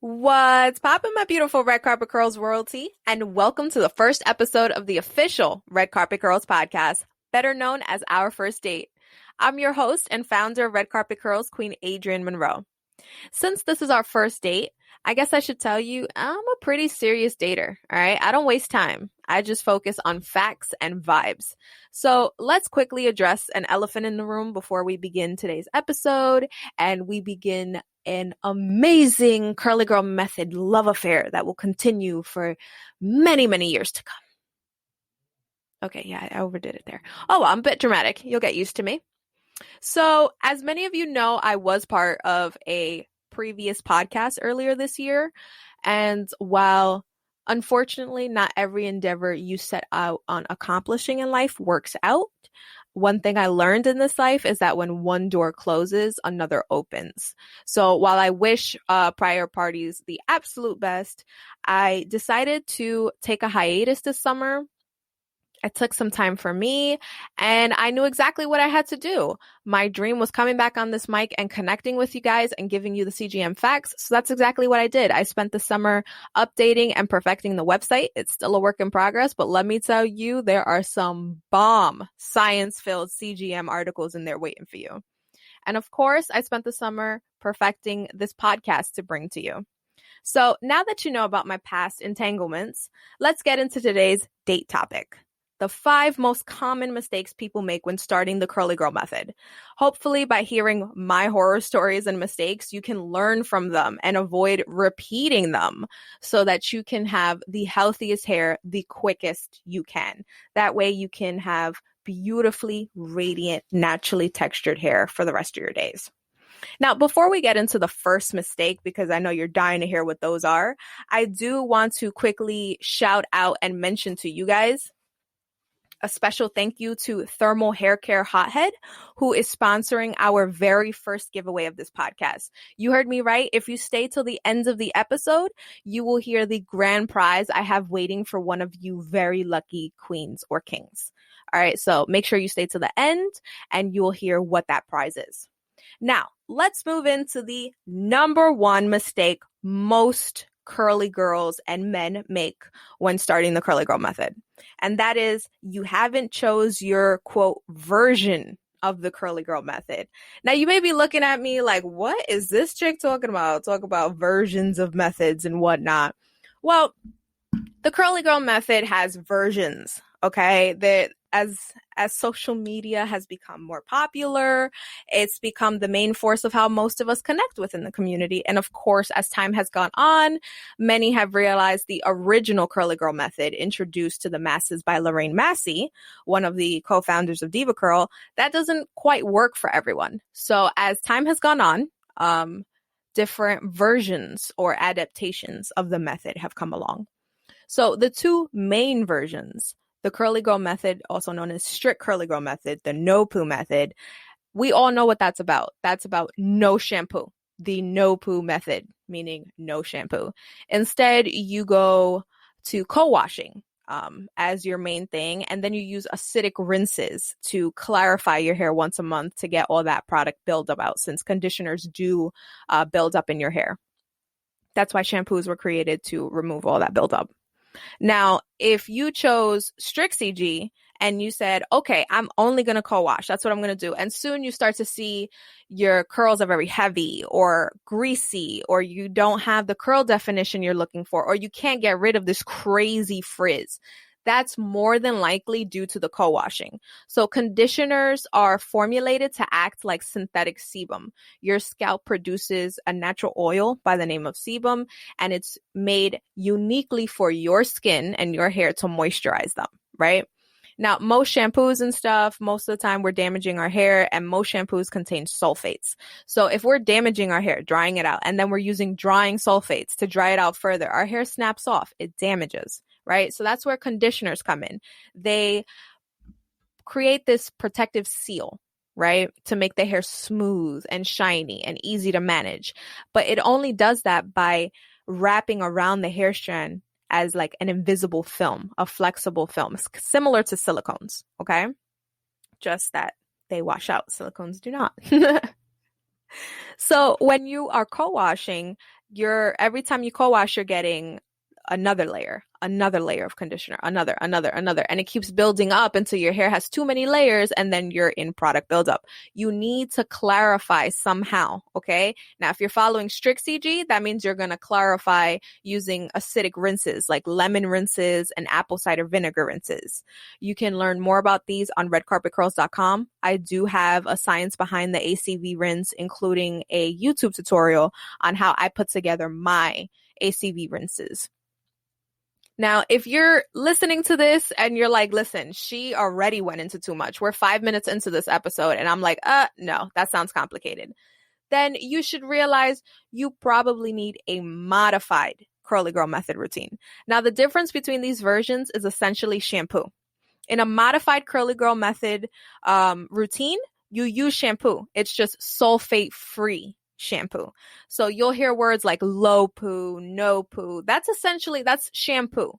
What's poppin', my beautiful Red Carpet Curls royalty, and welcome to the first episode of the official Red Carpet Curls podcast, better known as Our First Date. I'm your host and founder of Red Carpet Curls, Queen Adrienne Monroe. Since this is our first date, I guess I should tell you I'm a pretty serious dater, all right? I don't waste time. I just focus on facts and vibes. So let's quickly address an elephant in the room before we begin today's episode, and we begin an amazing curly girl method love affair that will continue for many, many years to come. Okay, yeah, I overdid it there. Oh, well, I'm a bit dramatic. You'll get used to me. So, as many of you know, I was part of a previous podcast earlier this year. And while unfortunately not every endeavor you set out on accomplishing in life works out, one thing I learned in this life is that when one door closes, another opens. So while I wish prior parties the absolute best, I decided to take a hiatus this summer. I took some time for me and I knew exactly what I had to do. My dream was coming back on this mic and connecting with you guys and giving you the CGM facts. So that's exactly what I did. I spent the summer updating and perfecting the website. It's still a work in progress, but let me tell you, there are some bomb science-filled CGM articles in there waiting for you. And of course, I spent the summer perfecting this podcast to bring to you. So now that you know about my past entanglements, let's get into today's date topic. The 5 most common mistakes people make when starting the curly girl method. Hopefully, by hearing my horror stories and mistakes, you can learn from them and avoid repeating them so that you can have the healthiest hair the quickest you can. That way you can have beautifully radiant, naturally textured hair for the rest of your days. Now, before we get into the first mistake, because I know you're dying to hear what those are, I do want to quickly shout out and mention to you guys a special thank you to Thermal Hair Care Hothead, who is sponsoring our very first giveaway of this podcast. You heard me right. If you stay till the end of the episode, you will hear the grand prize I have waiting for one of you very lucky queens or kings. All right, so make sure you stay to the end and you will hear what that prize is. Now, let's move into the number 1 mistake most curly girls and men make when starting the curly girl method. And that is you haven't chose your quote version of the curly girl method. Now you may be looking at me like, what is this chick talking about? Talk about versions of methods and whatnot. Well, the curly girl method has versions, okay? That as social media has become more popular, it's become the main force of how most of us connect within the community. And of course, as time has gone on, many have realized the original curly girl method introduced to the masses by Lorraine Massey, one of the co-founders of Diva Curl, that doesn't quite work for everyone. So as time has gone on, different versions or adaptations of the method have come along. So the 2 main versions, the curly girl method, also known as strict curly girl method, the no poo method, we all know what that's about. That's about no shampoo, the no poo method, meaning no shampoo. Instead, you go to co-washing as your main thing, and then you use acidic rinses to clarify your hair once a month to get all that product buildup out, since conditioners do build up in your hair. That's why shampoos were created, to remove all that buildup. Now, if you chose strict CG and you said, okay, I'm only going to co-wash, that's what I'm going to do. And soon you start to see your curls are very heavy or greasy, or you don't have the curl definition you're looking for, or you can't get rid of this crazy frizz. That's more than likely due to the co-washing. So conditioners are formulated to act like synthetic sebum. Your scalp produces a natural oil by the name of sebum, and it's made uniquely for your skin and your hair to moisturize them, right? Now, most shampoos and stuff, most of the time we're damaging our hair, and most shampoos contain sulfates. So if we're damaging our hair, drying it out, and then we're using drying sulfates to dry it out further, our hair snaps off. It damages. Right? So that's where conditioners come in. They create this protective seal, right? To make the hair smooth and shiny and easy to manage. But it only does that by wrapping around the hair strand as like an invisible film, a flexible film, similar to silicones, okay? Just that they wash out. Silicones do not. So when you are co-washing, every time you co-wash, you're getting another layer of conditioner, another, and it keeps building up until your hair has too many layers and then you're in product buildup. You need to clarify somehow, okay? Now, if you're following strict CG, that means you're going to clarify using acidic rinses like lemon rinses and apple cider vinegar rinses. You can learn more about these on redcarpetcurls.com. I do have a science behind the ACV rinse, including a YouTube tutorial on how I put together my ACV rinses. Now, if you're listening to this and you're like, listen, she already went into too much. We're 5 minutes into this episode and I'm like, no, that sounds complicated. Then you should realize you probably need a modified Curly Girl Method routine. Now, the difference between these versions is essentially shampoo. In a modified Curly Girl Method routine, you use shampoo. It's just sulfate-free shampoo. So you'll hear words like low poo, no poo. That's shampoo.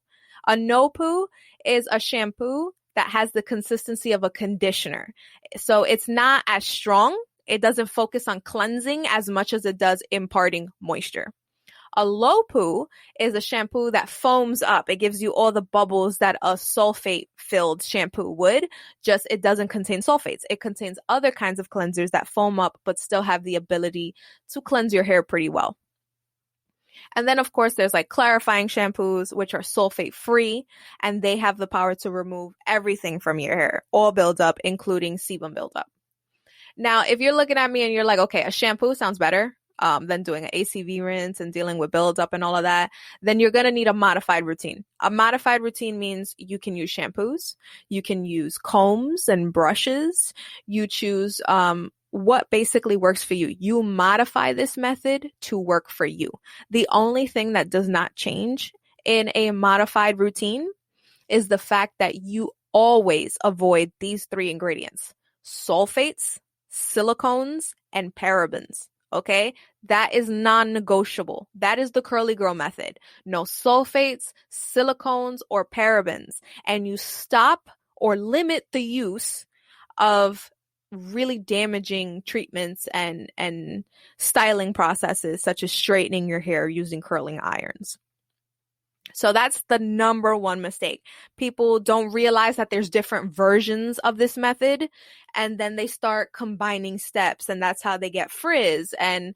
A no poo is a shampoo that has the consistency of a conditioner. So it's not as strong. It doesn't focus on cleansing as much as it does imparting moisture. A low poo is a shampoo that foams up. It gives you all the bubbles that a sulfate-filled shampoo would, just it doesn't contain sulfates. It contains other kinds of cleansers that foam up but still have the ability to cleanse your hair pretty well. And then, of course, there's like clarifying shampoos, which are sulfate-free, and they have the power to remove everything from your hair, all buildup, including sebum buildup. Now, if you're looking at me and you're like, okay, a shampoo sounds better than doing an ACV rinse and dealing with buildup and all of that, then you're going to need a modified routine. A modified routine means you can use shampoos, you can use combs and brushes, you choose what basically works for you. You modify this method to work for you. The only thing that does not change in a modified routine is the fact that you always avoid these 3 ingredients: sulfates, silicones, and parabens. Okay, that is non-negotiable. That is the Curly Girl Method. No sulfates, silicones, or parabens. And you stop or limit the use of really damaging treatments and styling processes such as straightening your hair using curling irons. So that's the number one mistake. People don't realize that there's different versions of this method, and then they start combining steps, and that's how they get frizz and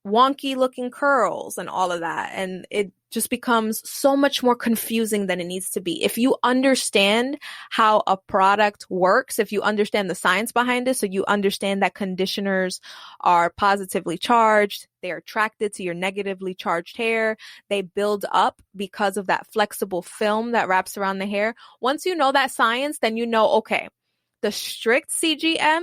wonky looking curls and all of that. And it just becomes so much more confusing than it needs to be. If you understand how a product works, if you understand the science behind it, so you understand that conditioners are positively charged, they're attracted to your negatively charged hair, they build up because of that flexible film that wraps around the hair. Once you know that science, then you know, okay, the strict CGM,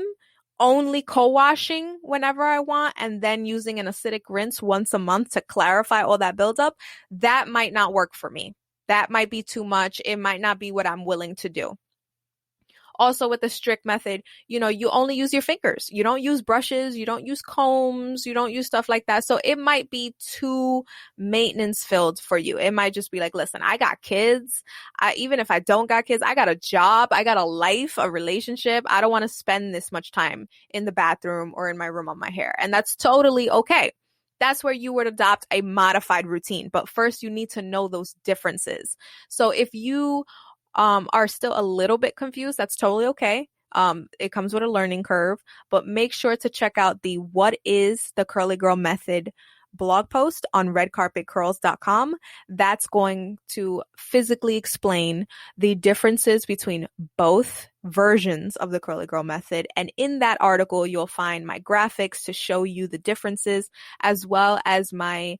only co-washing whenever I want and then using an acidic rinse once a month to clarify all that buildup, that might not work for me. That might be too much. It might not be what I'm willing to do. Also, with the strict method, you only use your fingers. You don't use brushes. You don't use combs. You don't use stuff like that. So it might be too maintenance filled for you. It might just be like, listen, I got kids. Even if I don't got kids, I got a job. I got a life, a relationship. I don't want to spend this much time in the bathroom or in my room on my hair. And that's totally okay. That's where you would adopt a modified routine. But first, you need to know those differences. So if you are still a little bit confused, that's totally okay. It comes with a learning curve, but make sure to check out the What is the Curly Girl Method blog post on redcarpetcurls.com. That's going to physically explain the differences between both versions of the Curly Girl Method. And in that article, you'll find my graphics to show you the differences, as well as my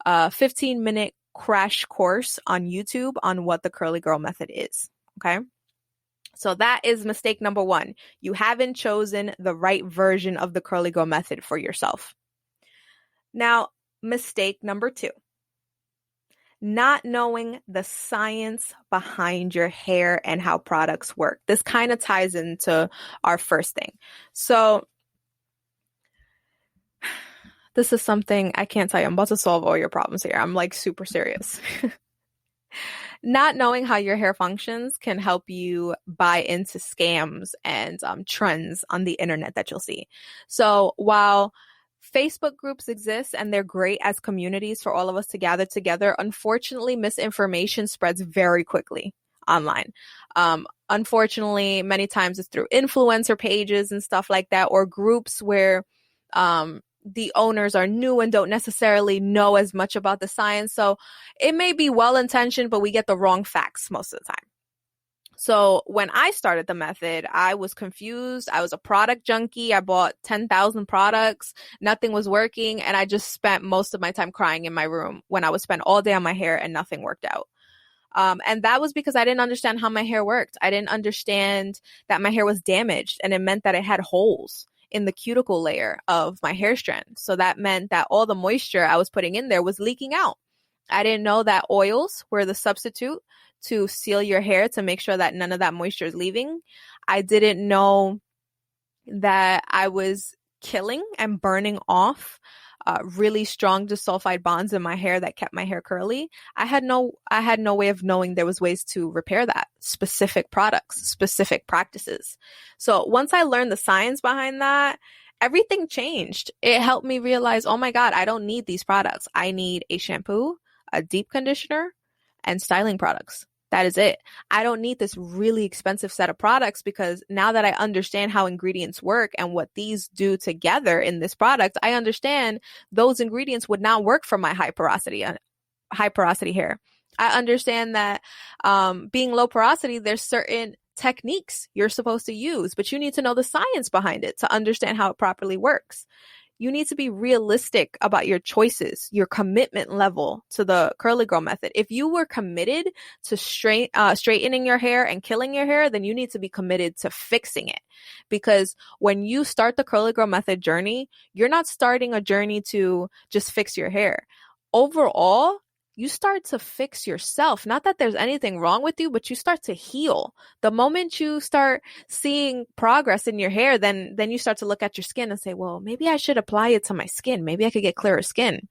15-minute crash course on YouTube on what the Curly Girl Method is. Okay. So that is mistake number 1. You haven't chosen the right version of the Curly Girl Method for yourself. Now, mistake number 2. Not knowing the science behind your hair and how products work. This kind of ties into our first thing. So this is something I can't tell you. I'm about to solve all your problems here. I'm like super serious. Not knowing how your hair functions can help you buy into scams and trends on the internet that you'll see. So while Facebook groups exist and they're great as communities for all of us to gather together. Unfortunately, misinformation spreads very quickly online. Unfortunately, many times it's through influencer pages and stuff like that, or groups where the owners are new and don't necessarily know as much about the science. So it may be well-intentioned, but we get the wrong facts most of the time. So when I started the method, I was confused. I was a product junkie. I bought 10,000 products. Nothing was working. And I just spent most of my time crying in my room when I would spend all day on my hair and nothing worked out. And that was because I didn't understand how my hair worked. I didn't understand that my hair was damaged, and it meant that it had holes in the cuticle layer of my hair strand. So that meant that all the moisture I was putting in there was leaking out. I didn't know that oils were the substitute to seal your hair to make sure that none of that moisture is leaving. I didn't know that I was killing and burning off really strong disulfide bonds in my hair that kept my hair curly. I had no way of knowing there was ways to repair that. Specific products, specific practices. So once I learned the science behind that, everything changed. It helped me realize, oh my God, I don't need these products. I need a shampoo, a deep conditioner, and styling products. That is it. I don't need this really expensive set of products, because now that I understand how ingredients work and what these do together in this product, I understand those ingredients would not work for my high porosity hair. I understand that being low porosity, there's certain techniques you're supposed to use, but you need to know the science behind it to understand how it properly works. You need to be realistic about your choices, your commitment level to the Curly Girl method. If you were committed to straightening your hair and killing your hair, then you need to be committed to fixing it. Because when you start the Curly Girl method journey, you're not starting a journey to just fix your hair. Overall, you start to fix yourself. Not that there's anything wrong with you, but you start to heal. The moment you start seeing progress in your hair, then you start to look at your skin and say, well, maybe I should apply it to my skin. Maybe I could get clearer skin.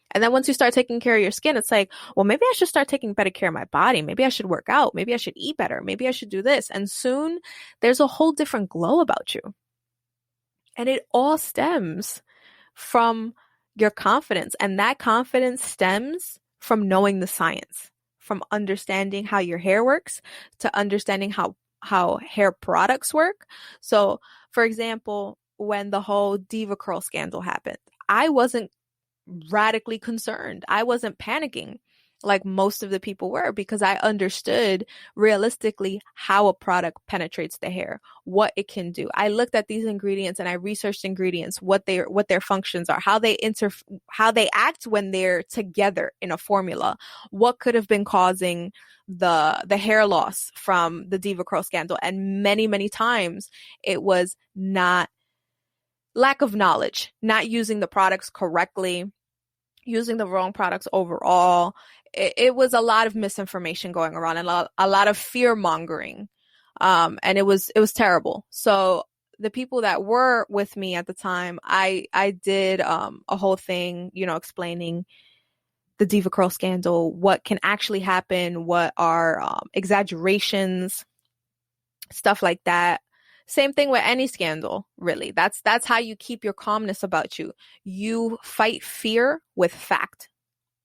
And then once you start taking care of your skin, it's like, well, maybe I should start taking better care of my body. Maybe I should work out. Maybe I should eat better. Maybe I should do this. And soon there's a whole different glow about you. And it all stems from your confidence. And that confidence stems from knowing the science, from understanding how your hair works, to understanding how hair products work. So, for example, when the whole DevaCurl scandal happened, I wasn't radically concerned. I wasn't panicking like most of the people were, because I understood realistically how a product penetrates the hair, what it can do. I looked at these ingredients and I researched ingredients, what their functions are, how they act when they're together in a formula, what could have been causing the hair loss from the DevaCurl scandal. And many, many times it was not lack of knowledge, not using the products correctly, using the wrong products overall. It was a lot of misinformation going around and a lot of fear mongering. And it was terrible. So the people that were with me at the time, I did a whole thing, explaining the DevaCurl scandal, what can actually happen, what are exaggerations, stuff like that. Same thing with any scandal, really. That's how you keep your calmness about you. You fight fear with fact.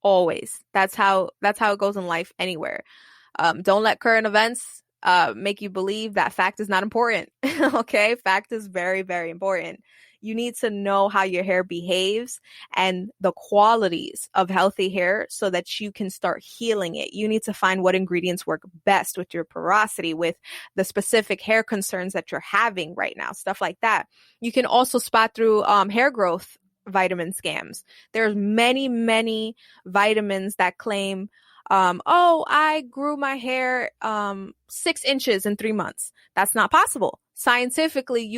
Always. That's how it goes in life anywhere. Don't let current events make you believe that fact is not important. Okay? Fact is very, very important. You need to know how your hair behaves and the qualities of healthy hair so that you can start healing it. You need to find what ingredients work best with your porosity, with the specific hair concerns that you're having right now, stuff like that. You can also spot through hair growth vitamin scams. There's many, many vitamins that claim, I grew my hair 6 inches in 3 months. That's not possible. Scientifically,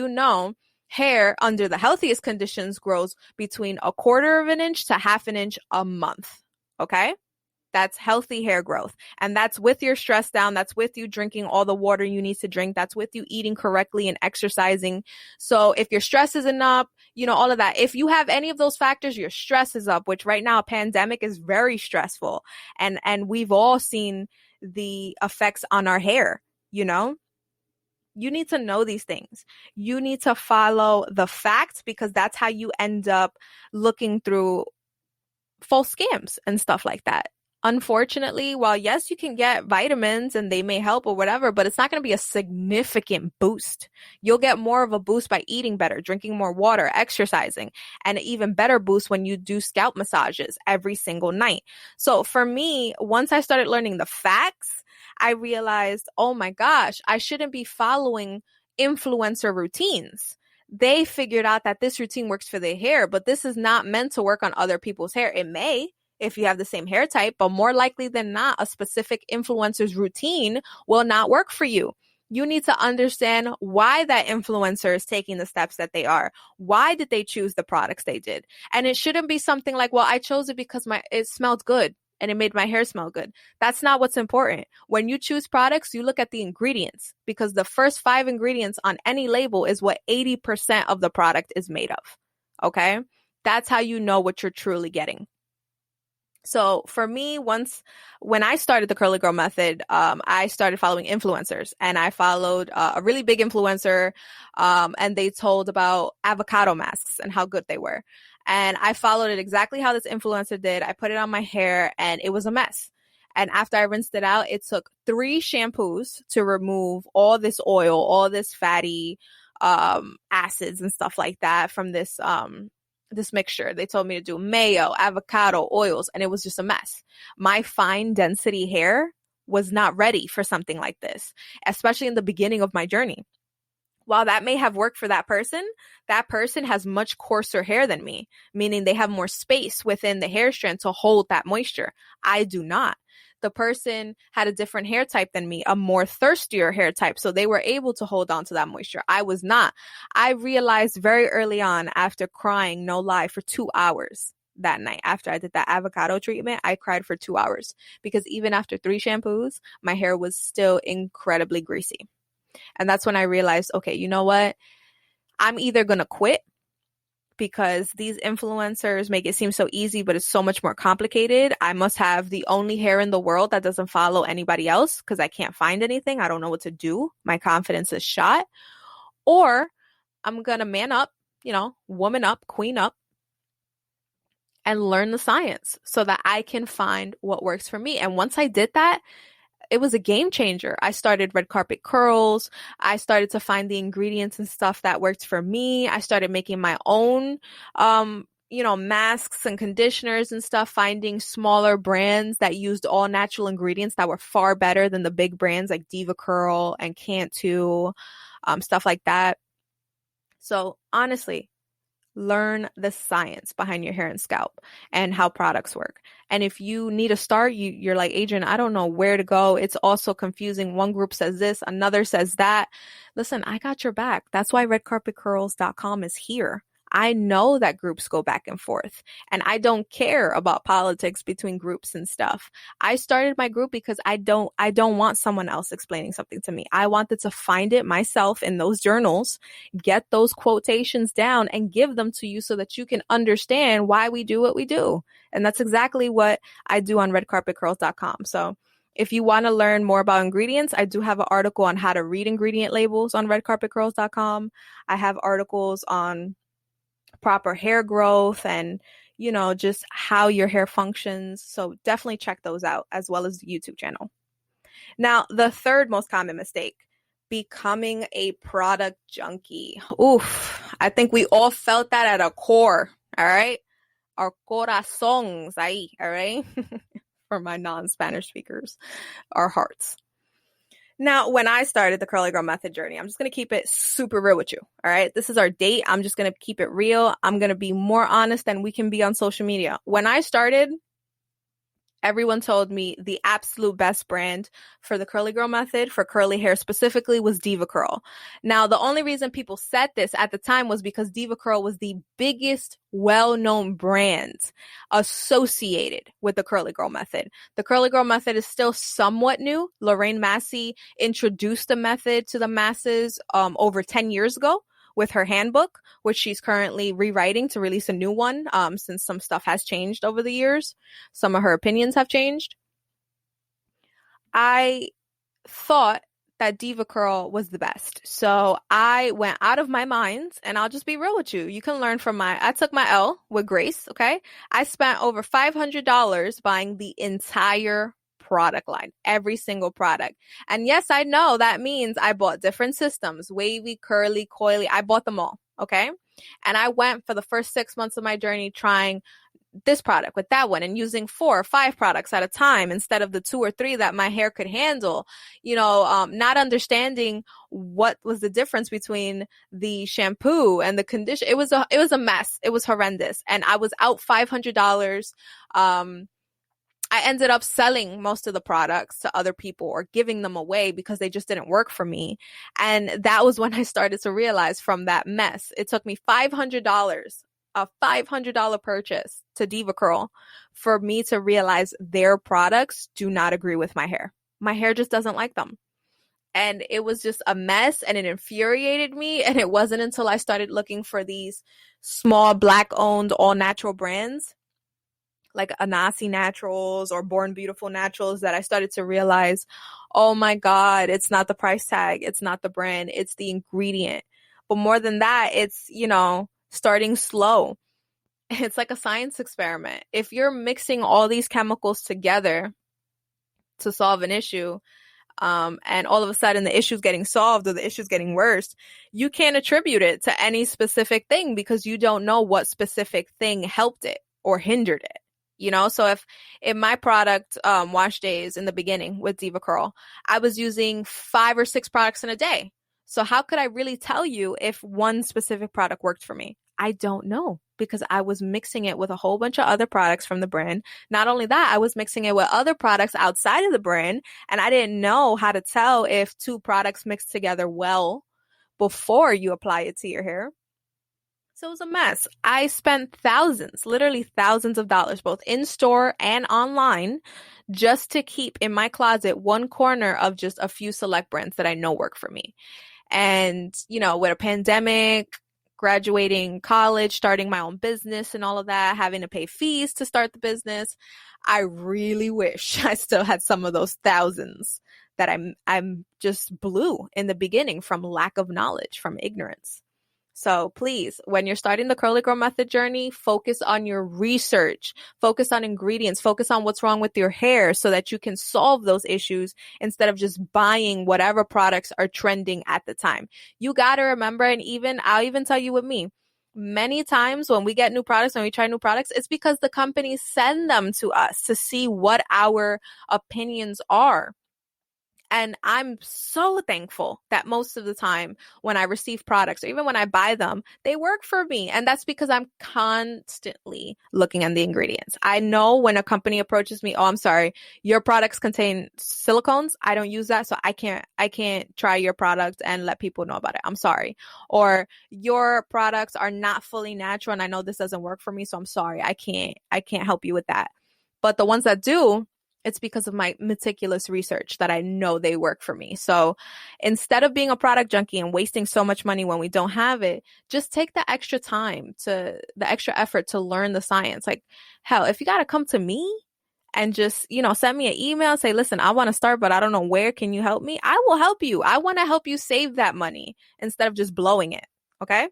hair under the healthiest conditions grows between 1/4 of an inch to 1/2 an inch a month. Okay? That's healthy hair growth. And that's with your stress down. That's with you drinking all the water you need to drink. That's with you eating correctly and exercising. So if your stress isn't up, all of that. If you have any of those factors, your stress is up, which right now a pandemic is very stressful. And we've all seen the effects on our hair, You need to know these things. You need to follow the facts because that's how you end up looking through false scams and stuff like that. Unfortunately, while yes, you can get vitamins and they may help or whatever, but it's not going to be a significant boost. You'll get more of a boost by eating better, drinking more water, exercising, and an even better boost when you do scalp massages every single night. So for me, once I started learning the facts, I realized, oh my gosh, I shouldn't be following influencer routines. They figured out that this routine works for their hair, but this is not meant to work on other people's hair. It may if you have the same hair type, but more likely than not, a specific influencer's routine will not work for you. You need to understand why that influencer is taking the steps that they are. Why did they choose the products they did? And it shouldn't be something like, well, I chose it because it smelled good and it made my hair smell good. That's not what's important. When you choose products, you look at the ingredients because the first 5 ingredients on any label is what 80% of the product is made of. Okay? That's how you know what you're truly getting. So for me, when I started the Curly Girl Method, I started following influencers, and I followed a really big influencer, and they told about avocado masks and how good they were. And I followed it exactly how this influencer did. I put it on my hair and it was a mess. And after I rinsed it out, it took 3 shampoos to remove all this oil, all this fatty acids and stuff like that from this mixture. They told me to do mayo, avocado, oils, and it was just a mess. My fine density hair was not ready for something like this, especially in the beginning of my journey. While that may have worked for that person has much coarser hair than me, meaning they have more space within the hair strand to hold that moisture. I do not. The person had a different hair type than me, a more thirstier hair type. So they were able to hold on to that moisture. I was not. I realized very early on after crying, no lie, for 2 hours that night. After I did that avocado treatment, I cried for 2 hours because even after 3 shampoos, my hair was still incredibly greasy. And that's when I realized, okay, you know what? I'm either going to quit because these influencers make it seem so easy, but it's so much more complicated. I must have the only hair in the world that doesn't follow anybody else because I can't find anything. I don't know what to do. My confidence is shot. Or I'm going to man up, woman up, queen up, and learn the science so that I can find what works for me. And once I did that, it was a game changer. I started Red Carpet Curls. I started to find the ingredients and stuff that worked for me. I started making my own, masks and conditioners and stuff, finding smaller brands that used all natural ingredients that were far better than the big brands like DevaCurl and Cantu, stuff like that. So honestly, learn the science behind your hair and scalp and how products work. And if you need a start, you're like, Adrian, I don't know where to go. It's also confusing. One group says this, another says that. Listen, I got your back. That's why redcarpetcurls.com is here. I know that groups go back and forth, and I don't care about politics between groups and stuff. I started my group because I don't want someone else explaining something to me. I wanted to find it myself in those journals, get those quotations down and give them to you so that you can understand why we do what we do. And that's exactly what I do on redcarpetcurls.com. So if you want to learn more about ingredients, I do have an article on how to read ingredient labels on redcarpetcurls.com. I have articles on proper hair growth and, just how your hair functions. So definitely check those out, as well as the YouTube channel. Now, the third most common mistake, becoming a product junkie. Oof, I think we all felt that at our core, all right? Our corazones, ahí, all right? For my non-Spanish speakers, our hearts. Now, when I started the Curly Girl Method journey, I'm just going to keep it super real with you. All right. This is our date. I'm just going to keep it real. I'm going to be more honest than we can be on social media. When I started, everyone told me the absolute best brand for the Curly Girl Method, for curly hair specifically, was DevaCurl. Now, the only reason people said this at the time was because DevaCurl was the biggest well-known brand associated with the Curly Girl Method. The Curly Girl Method is still somewhat new. Lorraine Massey introduced the method to the masses over 10 years ago with her handbook, which she's currently rewriting to release a new one, since some stuff has changed over the years. Some of her opinions have changed. I thought that Diva Curl was the best. So I went out of my mind, and I'll just be real with you. You can learn from I took my L with grace, okay? I spent over $500 buying the entire product line, every single product. And yes, I know that means I bought different systems, wavy, curly, coily. I bought them all, okay? And I went for the first 6 months of my journey trying this product with that one and using 4 or 5 products at a time instead of the 2 or 3 that my hair could handle, not understanding what was the difference between the shampoo and the conditioner. It was a mess. It was horrendous. And I was out $500. I ended up selling most of the products to other people or giving them away because they just didn't work for me. And that was when I started to realize from that mess, it took me $500, a $500 purchase to Diva Curl for me to realize their products do not agree with my hair. My hair just doesn't like them. And it was just a mess and it infuriated me. And it wasn't until I started looking for these small Black owned all natural brands like Anasi Naturals or Born Beautiful Naturals that I started to realize, oh my God, it's not the price tag. It's not the brand. It's the ingredient. But more than that, it's, starting slow. It's like a science experiment. If you're mixing all these chemicals together to solve an issue, and all of a sudden the issue's getting solved or the issue's getting worse, you can't attribute it to any specific thing because you don't know what specific thing helped it or hindered it. So if in my product wash days in the beginning with Diva Curl, I was using 5 or 6 products in a day. So how could I really tell you if one specific product worked for me? I don't know because I was mixing it with a whole bunch of other products from the brand. Not only that, I was mixing it with other products outside of the brand, and I didn't know how to tell if 2 products mixed together well before you apply it to your hair. So it was a mess. I spent thousands, literally thousands of dollars, both in store and online, just to keep in my closet one corner of just a few select brands that I know work for me. And, with a pandemic, graduating college, starting my own business and all of that, having to pay fees to start the business, I really wish I still had some of those thousands that I'm just blew in the beginning from lack of knowledge, from ignorance. So please, when you're starting the Curly Girl Method journey, focus on your research, focus on ingredients, focus on what's wrong with your hair so that you can solve those issues instead of just buying whatever products are trending at the time. You got to remember, and I'll even tell you with me, many times when we get new products, when we try new products, it's because the companies send them to us to see what our opinions are. And I'm so thankful that most of the time when I receive products, or even when I buy them, they work for me. And that's because I'm constantly looking at the ingredients. I know when a company approaches me, oh, I'm sorry, your products contain silicones. I don't use that. So I can't try your product and let people know about it. I'm sorry. Or your products are not fully natural. And I know this doesn't work for me. So I'm sorry. I can't help you with that. But the ones that do, it's because of my meticulous research that I know they work for me. So instead of being a product junkie and wasting so much money when we don't have it, just take the extra time the extra effort to learn the science. Like, hell, if you got to come to me and just, send me an email, say, listen, I want to start, but I don't know where, can you help me? I will help you. I want to help you save that money instead of just blowing it. Okay.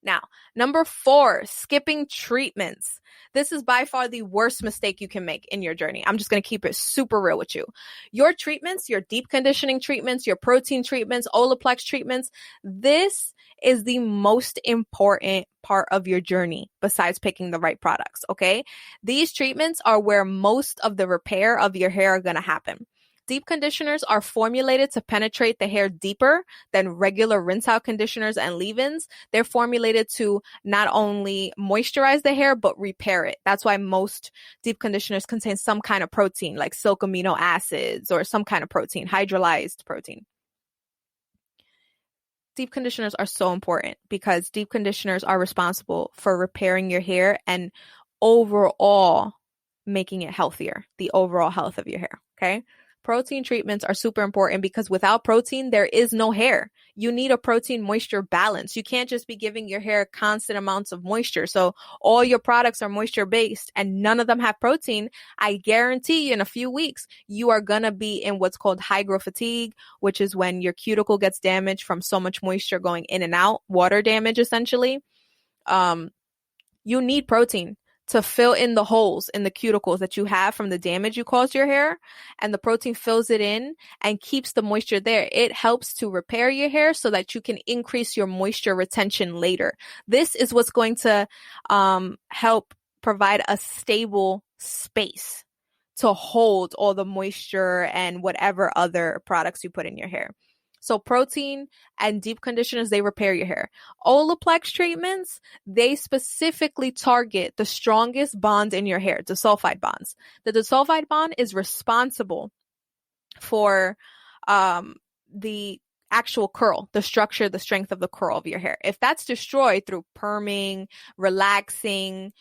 Now, number 4, skipping treatments. This is by far the worst mistake you can make in your journey. I'm just going to keep it super real with you. Your treatments, your deep conditioning treatments, your protein treatments, Olaplex treatments, this is the most important part of your journey besides picking the right products, okay? These treatments are where most of the repair of your hair are going to happen. Deep conditioners are formulated to penetrate the hair deeper than regular rinse-out conditioners and leave-ins. They're formulated to not only moisturize the hair, but repair it. That's why most deep conditioners contain some kind of protein, like silk amino acids or some kind of protein, hydrolyzed protein. Deep conditioners are so important because deep conditioners are responsible for repairing your hair and overall making it healthier, the overall health of your hair, okay? protein treatments are super important because without protein, there is no hair. You need a protein moisture balance. You can't just be giving your hair constant amounts of moisture. So all your products are moisture based and none of them have protein. I guarantee you in a few weeks, you are going to be in what's called hygro fatigue, which is when your cuticle gets damaged from so much moisture going in and out, water damage essentially. You need protein to fill in the holes in the cuticles that you have from the damage you caused your hair, and the protein fills it in and keeps the moisture there. It helps to repair your hair so that you can increase your moisture retention later. This is what's going to help provide a stable space to hold all the moisture and whatever other products you put in your hair. So protein and deep conditioners, they repair your hair. Olaplex treatments, they specifically target the strongest bond in your hair, disulfide bonds. The disulfide bond is responsible for the actual curl, the structure, the strength of the curl of your hair. If that's destroyed through perming, relaxing,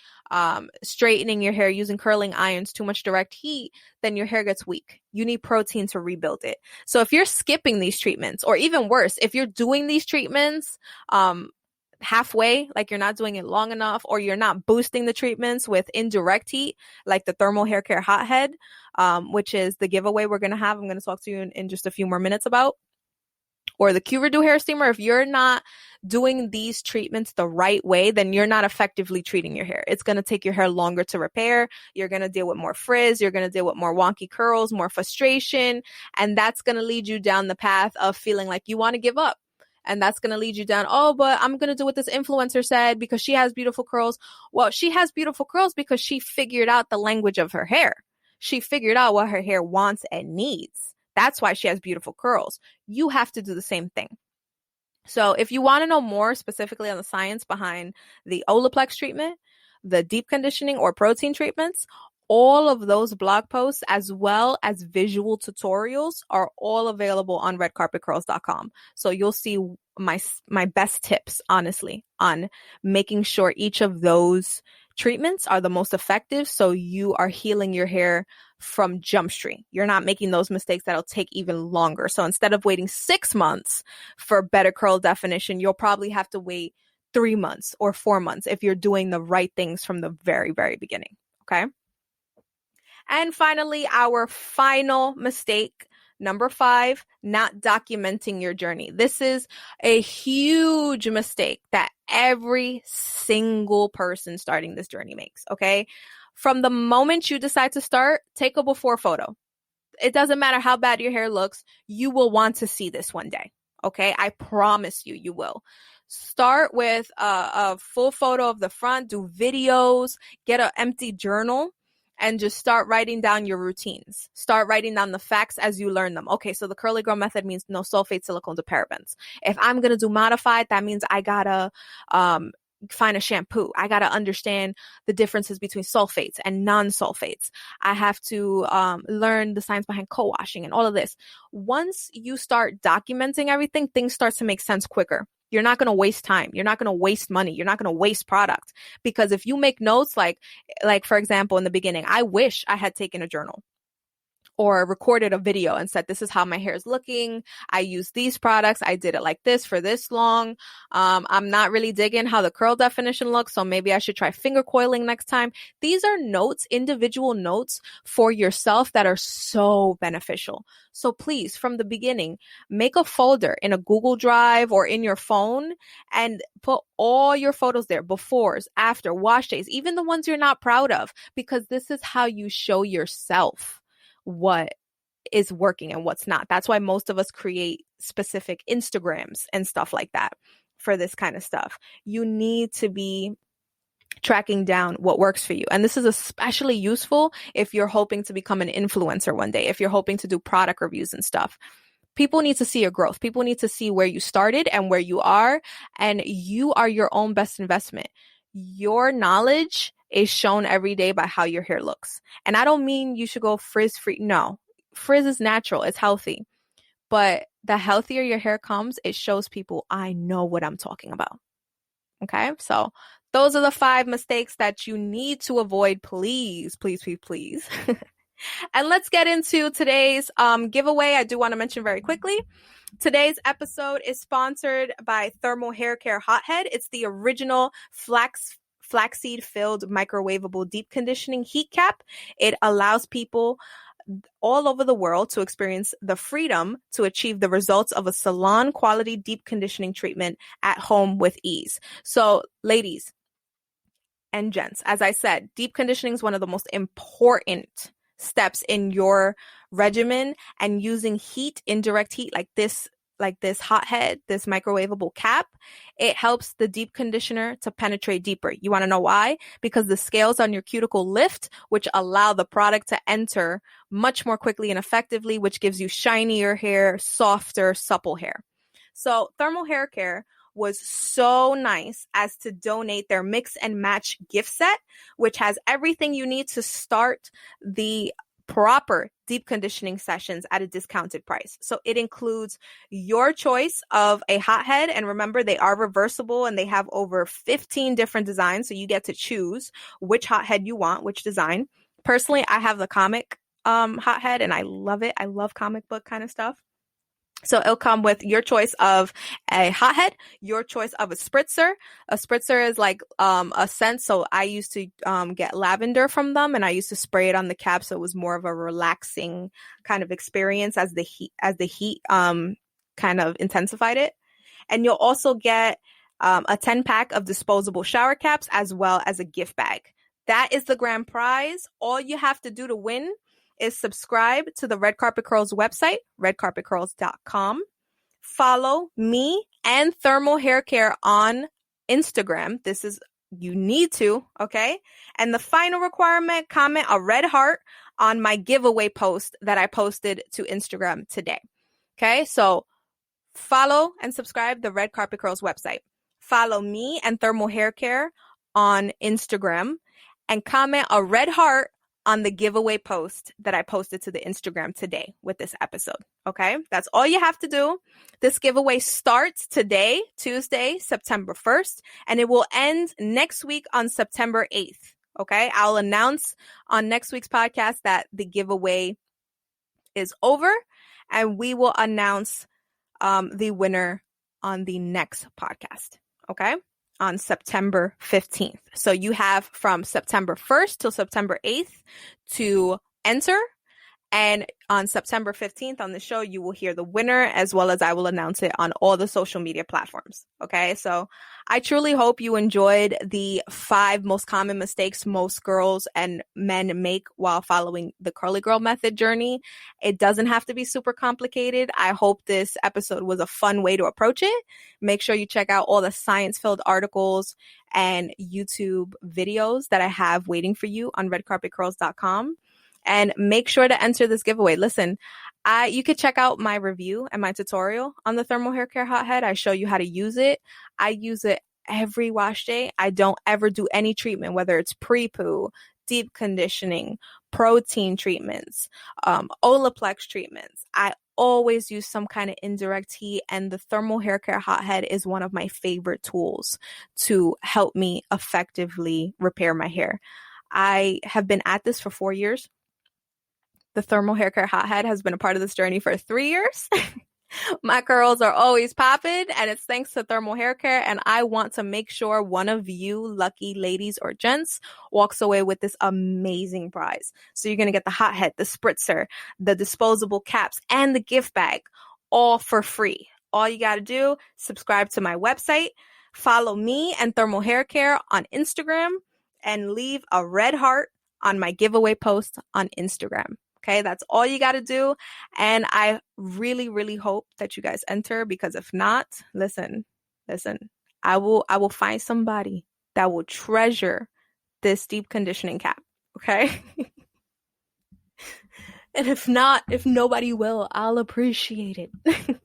straightening your hair, using curling irons, too much direct heat, then your hair gets weak. You need protein to rebuild it. So if you're skipping these treatments, or even worse, if you're doing these treatments halfway, like you're not doing it long enough, or you're not boosting the treatments with indirect heat, like the thermal hair care hothead, which is the giveaway we're going to have. I'm going to talk to you in just a few more minutes about. Or the Q-Redo hair steamer. If you're not doing these treatments the right way, then you're not effectively treating your hair. It's going to take your hair longer to repair. You're going to deal with more frizz. You're going to deal with more wonky curls, more frustration. And that's going to lead you down the path of feeling like you want to give up. And that's going to lead you down, oh, but I'm going to do what this influencer said because she has beautiful curls. Well, she has beautiful curls because she figured out the language of her hair. She figured out what her hair wants and needs. That's why she has beautiful curls. You have to do the same thing. So if you want to know more specifically on the science behind the Olaplex treatment, the deep conditioning or protein treatments, all of those blog posts as well as visual tutorials are all available on redcarpetcurls.com. So you'll see my best tips, honestly, on making sure each of those treatments are the most effective so you are healing your hair from Jump Street. You're not making those mistakes that'll take even longer. So instead of waiting 6 months for better curl definition, you'll probably have to wait 3 months or 4 months if you're doing the right things from the very, very beginning. Okay. And finally, our final mistake, number 5, not documenting your journey. This is a huge mistake that every single person starting this journey makes, okay? From the moment you decide to start, take a before photo. It doesn't matter how bad your hair looks. You will want to see this one day, okay? I promise you, you will. Start with a full photo of the front, do videos, get an empty journal, and just start writing down your routines. Start writing down the facts as you learn them. Okay, so the curly girl method means no sulfate, silicones, or parabens. If I'm going to do modified, that means I got to find a shampoo. I got to understand the differences between sulfates and non-sulfates. I have to learn the science behind co-washing and all of this. Once you start documenting everything, things start to make sense quicker. You're not going to waste time. You're not going to waste money. You're not going to waste product. Because if you make notes, like for example, in the beginning, I wish I had taken a journal or recorded a video and said, this is how my hair is looking. I use these products. I did it like this for this long. I'm not really digging how the curl definition looks, so maybe I should try finger coiling next time. These are notes, individual notes for yourself that are so beneficial. So please, from the beginning, make a folder in a Google Drive or in your phone and put all your photos there, befores, after, wash days, even the ones you're not proud of, because this is how you show yourself what is working and what's not. That's why most of us create specific Instagrams and stuff like that for this kind of stuff. You need to be tracking down what works for you. And this is especially useful if you're hoping to become an influencer one day, if you're hoping to do product reviews and stuff. People need to see your growth. People need to see where you started and where you are. And you are your own best investment. Your knowledge is shown every day by how your hair looks. And I don't mean you should go frizz free. No, frizz is natural. It's healthy. But the healthier your hair comes, it shows people I know what I'm talking about. Okay. So those are the 5 mistakes that you need to avoid. Please, please, please, please. And let's get into today's giveaway. I do want to mention very quickly. Today's episode is sponsored by Thermal Hair Care Hothead. It's the original flaxseed filled microwavable deep conditioning heat cap. It allows people all over the world to experience the freedom to achieve the results of a salon quality deep conditioning treatment at home with ease. So, ladies and gents, as I said, deep conditioning is one of the most important steps in your regimen, and using heat, indirect heat like this hothead, this microwavable cap, it helps the deep conditioner to penetrate deeper. You want to know why? Because the scales on your cuticle lift, which allow the product to enter much more quickly and effectively, which gives you shinier hair, softer, supple hair. So Thermal Hair Care was so nice as to donate their mix and match gift set, which has everything you need to start the proper deep conditioning sessions at a discounted price. So it includes your choice of a hothead. And remember, they are reversible and they have over 15 different designs. So you get to choose which hothead you want, which design. Personally, I have the comic hothead and I love it. I love comic book kind of stuff. So it'll come with your choice of a hothead, your choice of a spritzer. A spritzer is like a scent. So I used to get lavender from them, and I used to spray it on the cap, so it was more of a relaxing kind of experience as the heat kind of intensified it. And you'll also get a 10-pack of disposable shower caps as well as a gift bag. That is the grand prize. All you have to do to win is subscribe to the Red Carpet Curls website, redcarpetcurls.com. Follow me and Thermal Hair Care on Instagram. You need to, okay? And the final requirement, comment a red heart on my giveaway post that I posted to Instagram today. Okay, so follow and subscribe the Red Carpet Curls website. Follow me and Thermal Hair Care on Instagram and comment a red heart on the giveaway post that I posted to the Instagram today with this episode. Okay, that's all you have to do. This giveaway starts today, Tuesday, September 1st, and it will end next week on September 8th. Okay, I'll announce on next week's podcast that the giveaway is over, and we will announce the winner on the next podcast. Okay, on September 15th. So you have from September 1st till September 8th to enter. And on September 15th on the show, you will hear the winner, as well as I will announce it on all the social media platforms. Okay, so I truly hope you enjoyed the 5 most common mistakes most girls and men make while following the Curly Girl Method journey. It doesn't have to be super complicated. I hope this episode was a fun way to approach it. Make sure you check out all the science-filled articles and YouTube videos that I have waiting for you on redcarpetcurls.com. And make sure to enter this giveaway. Listen, you could check out my review and my tutorial on the Thermal Hair Care Hothead. I show you how to use it. I use it every wash day. I don't ever do any treatment, whether it's pre-poo, deep conditioning, protein treatments, Olaplex treatments. I always use some kind of indirect heat, and the Thermal Hair Care Hothead is one of my favorite tools to help me effectively repair my hair. I have been at this for 4 years. The Thermal Hair Care Hothead has been a part of this journey for 3 years. My curls are always popping, and it's thanks to Thermal Hair Care. And I want to make sure one of you lucky ladies or gents walks away with this amazing prize. So you're going to get the hothead, the spritzer, the disposable caps, and the gift bag, all for free. All you got to do, subscribe to my website, follow me and Thermal Hair Care on Instagram, and leave a red heart on my giveaway post on Instagram. Okay, that's all you got to do. And I really, really hope that you guys enter, because if not, listen, I will find somebody that will treasure this deep conditioning cap. Okay. And if not, if nobody will, I'll appreciate it.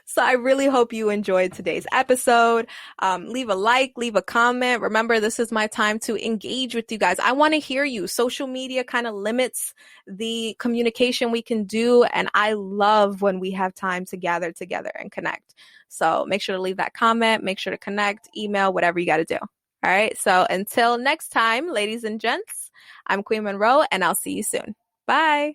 So I really hope you enjoyed today's episode. Leave a like, leave a comment. Remember, this is my time to engage with you guys. I want to hear you. Social media kind of limits the communication we can do, and I love when we have time to gather together and connect. So make sure to leave that comment, make sure to connect, email, whatever you got to do. All right. So until next time, ladies and gents, I'm Queen Monroe, and I'll see you soon. Bye.